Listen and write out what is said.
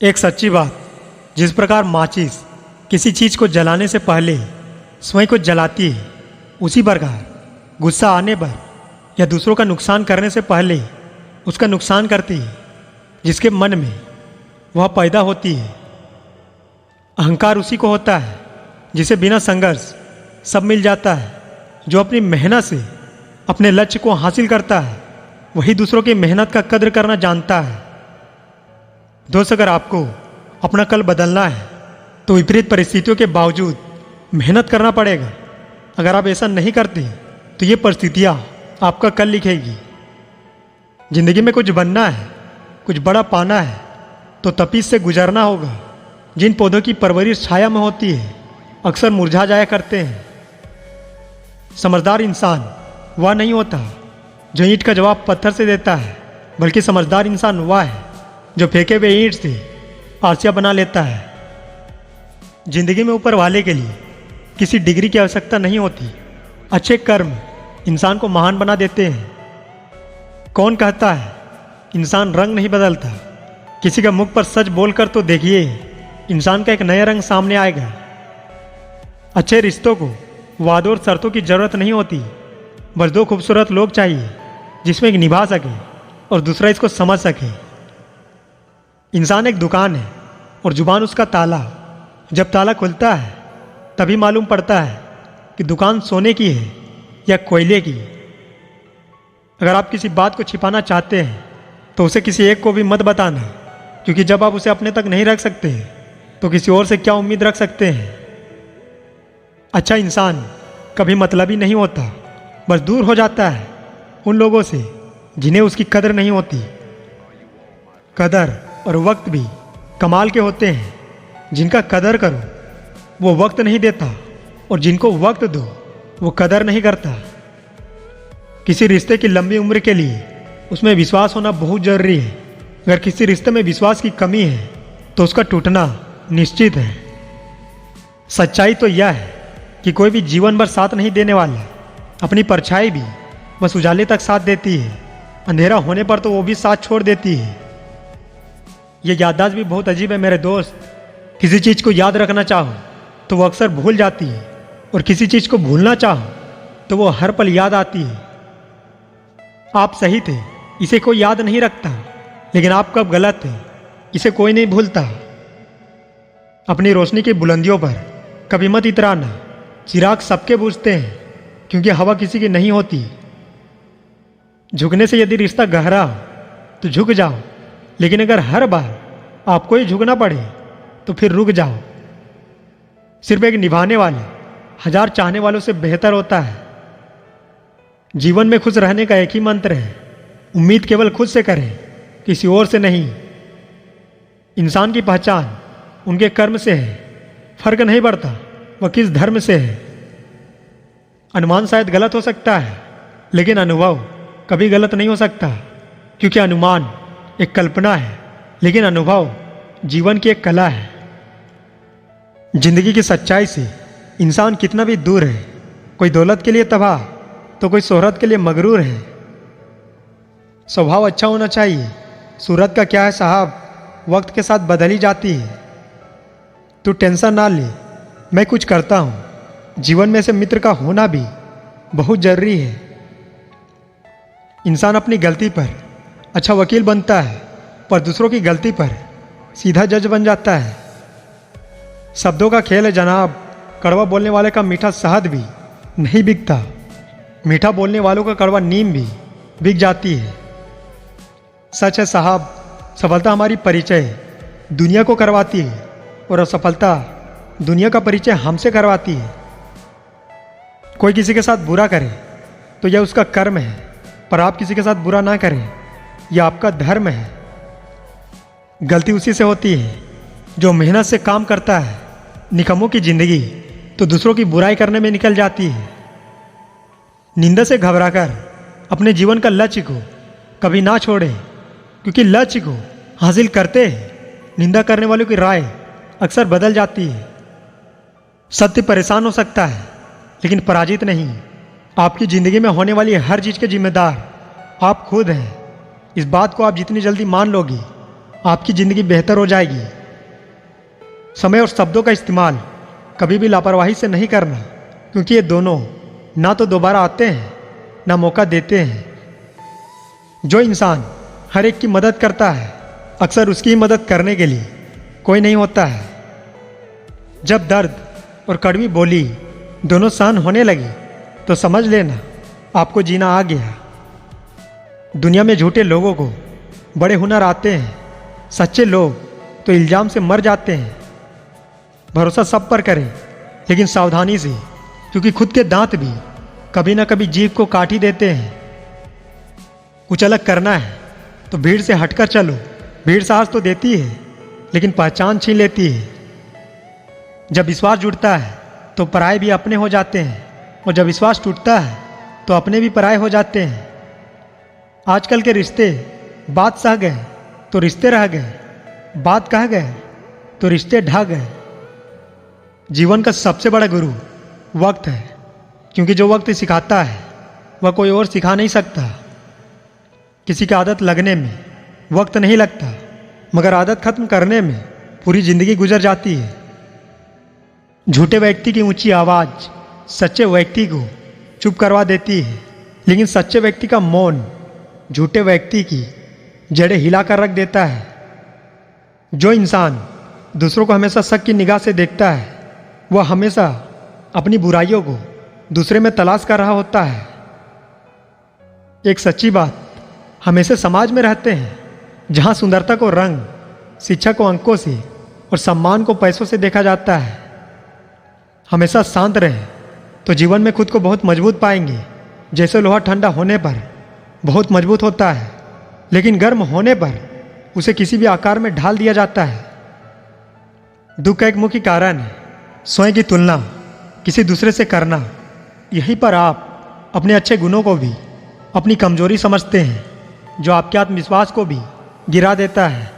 एक सच्ची बात, जिस प्रकार माचिस किसी चीज़ को जलाने से पहले स्वयं को जलाती है, उसी प्रकार गुस्सा आने पर या दूसरों का नुकसान करने से पहले उसका नुकसान करती है जिसके मन में वह पैदा होती है। अहंकार उसी को होता है जिसे बिना संघर्ष सब मिल जाता है। जो अपनी मेहनत से अपने लक्ष्य को हासिल करता है वही दूसरों की मेहनत का कद्र करना जानता है। दोस्त, अगर आपको अपना कल बदलना है तो विपरीत परिस्थितियों के बावजूद मेहनत करना पड़ेगा। अगर आप ऐसा नहीं करते तो ये परिस्थितियाँ आपका कल लिखेगी। जिंदगी में कुछ बनना है, कुछ बड़ा पाना है तो तपीस से गुजरना होगा। जिन पौधों की परवरिश छाया में होती है अक्सर मुरझा जाया करते हैं। समझदार इंसान वह नहीं होता जो ईंट का जवाब पत्थर से देता है, बल्कि समझदार इंसान वह है जो फेंके हुए ईंट से आरसिया बना लेता है। जिंदगी में ऊपर वाले के लिए किसी डिग्री की आवश्यकता नहीं होती। अच्छे कर्म इंसान को महान बना देते हैं। कौन कहता है इंसान रंग नहीं बदलता? किसी का मुख पर सच बोलकर तो देखिए, इंसान का एक नया रंग सामने आएगा। अच्छे रिश्तों को वादों और शर्तों की जरूरत नहीं होती, बस दो खूबसूरत लोग चाहिए जिसमें एक निभा सके और दूसरा इसको समझ सके। इंसान एक दुकान है और जुबान उसका ताला। जब ताला खुलता है तभी मालूम पड़ता है कि दुकान सोने की है या कोयले की। अगर आप किसी बात को छिपाना चाहते हैं तो उसे किसी एक को भी मत बताना, क्योंकि जब आप उसे अपने तक नहीं रख सकते तो किसी और से क्या उम्मीद रख सकते हैं। अच्छा इंसान कभी मतलबी नहीं होता, बस दूर हो जाता है उन लोगों से जिन्हें उसकी कदर नहीं होती। कदर और वक्त भी कमाल के होते हैं। जिनका कदर करो वो वक्त नहीं देता, और जिनको वक्त दो वो कदर नहीं करता। किसी रिश्ते की लंबी उम्र के लिए उसमें विश्वास होना बहुत जरूरी है। अगर किसी रिश्ते में विश्वास की कमी है तो उसका टूटना निश्चित है। सच्चाई तो यह है कि कोई भी जीवन भर साथ नहीं देने वाला। अपनी परछाई भी बस उजाले तक साथ देती है, अंधेरा होने पर तो वो भी साथ छोड़ देती है। ये याददाश्त भी बहुत अजीब है मेरे दोस्त। किसी चीज़ को याद रखना चाहो तो वो अक्सर भूल जाती है, और किसी चीज़ को भूलना चाहो तो वो हर पल याद आती है। आप सही थे, इसे कोई याद नहीं रखता, लेकिन आप कब गलत थे इसे कोई नहीं भूलता। अपनी रोशनी की बुलंदियों पर कभी मत इतराना। चिराग सबके बुझते हैं क्योंकि हवा किसी की नहीं होती। झुकने से यदि रिश्ता गहरा हो तो झुक जाओ, लेकिन अगर हर बार आपको ही झुकना पड़े तो फिर रुक जाओ। सिर्फ एक निभाने वाला हजार चाहने वालों से बेहतर होता है। जीवन में खुश रहने का एक ही मंत्र है, उम्मीद केवल खुद से करें, किसी और से नहीं। इंसान की पहचान उनके कर्म से है, फर्क नहीं पड़ता वह किस धर्म से है। अनुमान शायद गलत हो सकता है, लेकिन अनुभव कभी गलत नहीं हो सकता, क्योंकि अनुमान एक कल्पना है, लेकिन अनुभव जीवन की एक कला है। जिंदगी की सच्चाई से इंसान कितना भी दूर है, कोई दौलत के लिए तबाह तो कोई शोहरत के लिए मगरूर है। स्वभाव अच्छा होना चाहिए, सूरत का क्या है साहब, वक्त के साथ बदल ही जाती है। तू टेंशन ना ले, मैं कुछ करता हूँ। जीवन में से मित्र का होना भी बहुत जरूरी है। इंसान अपनी गलती पर अच्छा वकील बनता है, पर दूसरों की गलती पर सीधा जज बन जाता है। शब्दों का खेल है जनाब, कड़वा बोलने वाले का मीठा शहद भी नहीं बिकता। मीठा बोलने वालों का कड़वा नीम भी बिक जाती है। सच है साहब, सफलता हमारी परिचय दुनिया को करवाती है, और असफलता दुनिया का परिचय हमसे करवाती है। कोई किसी के साथ बुरा करे तो यह उसका कर्म है, पर आप किसी के साथ बुरा ना करें, यह आपका धर्म है। गलती उसी से होती है जो मेहनत से काम करता है। निकम्मों की जिंदगी तो दूसरों की बुराई करने में निकल जाती है। निंदा से घबराकर अपने जीवन का लक्ष्य को कभी ना छोड़े, क्योंकि लक्ष्य को हासिल करते हैं निंदा करने वालों की राय अक्सर बदल जाती है। सत्य परेशान हो सकता है, लेकिन पराजित नहीं। आपकी जिंदगी में होने वाली हर चीज के जिम्मेदार आप खुद हैं। इस बात को आप जितनी जल्दी मान लोगी आपकी ज़िंदगी बेहतर हो जाएगी। समय और शब्दों का इस्तेमाल कभी भी लापरवाही से नहीं करना, क्योंकि ये दोनों ना तो दोबारा आते हैं ना मौका देते हैं। जो इंसान हर एक की मदद करता है, अक्सर उसकी ही मदद करने के लिए कोई नहीं होता है। जब दर्द और कड़वी बोली दोनों सहन होने लगी तो समझ लेना आपको जीना आ गया। दुनिया में झूठे लोगों को बड़े हुनर आते हैं, सच्चे लोग तो इल्ज़ाम से मर जाते हैं। भरोसा सब पर करें, लेकिन सावधानी से, क्योंकि खुद के दांत भी कभी ना कभी जीभ को काट ही देते हैं। कुछ अलग करना है तो भीड़ से हटकर चलो। भीड़ साहस तो देती है, लेकिन पहचान छीन लेती है। जब विश्वास जुड़ता है तो पराये भी अपने हो जाते हैं, और जब विश्वास टूटता है तो अपने भी पराये हो जाते हैं। आजकल के रिश्ते बात सह गए तो रिश्ते रह गए, बात कह गए तो रिश्ते ढह गए। जीवन का सबसे बड़ा गुरु वक्त है, क्योंकि जो वक्त सिखाता है वह कोई और सिखा नहीं सकता। किसी की आदत लगने में वक्त नहीं लगता, मगर आदत खत्म करने में पूरी जिंदगी गुजर जाती है। झूठे व्यक्ति की ऊंची आवाज़ सच्चे व्यक्ति को चुप करवा देती है, लेकिन सच्चे व्यक्ति का मौन झूठे व्यक्ति की जड़ें हिलाकर रख देता है। जो इंसान दूसरों को हमेशा शक की निगाह से देखता है, वह हमेशा अपनी बुराइयों को दूसरे में तलाश कर रहा होता है। एक सच्ची बात, हमेशा समाज में रहते हैं जहां सुंदरता को रंग, शिक्षा को अंकों से और सम्मान को पैसों से देखा जाता है। हमेशा शांत रहें तो जीवन में खुद को बहुत मजबूत पाएंगे। जैसे लोहा ठंडा होने पर बहुत मजबूत होता है, लेकिन गर्म होने पर उसे किसी भी आकार में ढाल दिया जाता है। दुख का एक मुख्य कारण है स्वयं की तुलना किसी दूसरे से करना। यहीं पर आप अपने अच्छे गुणों को भी अपनी कमजोरी समझते हैं, जो आपके आत्मविश्वास को भी गिरा देता है।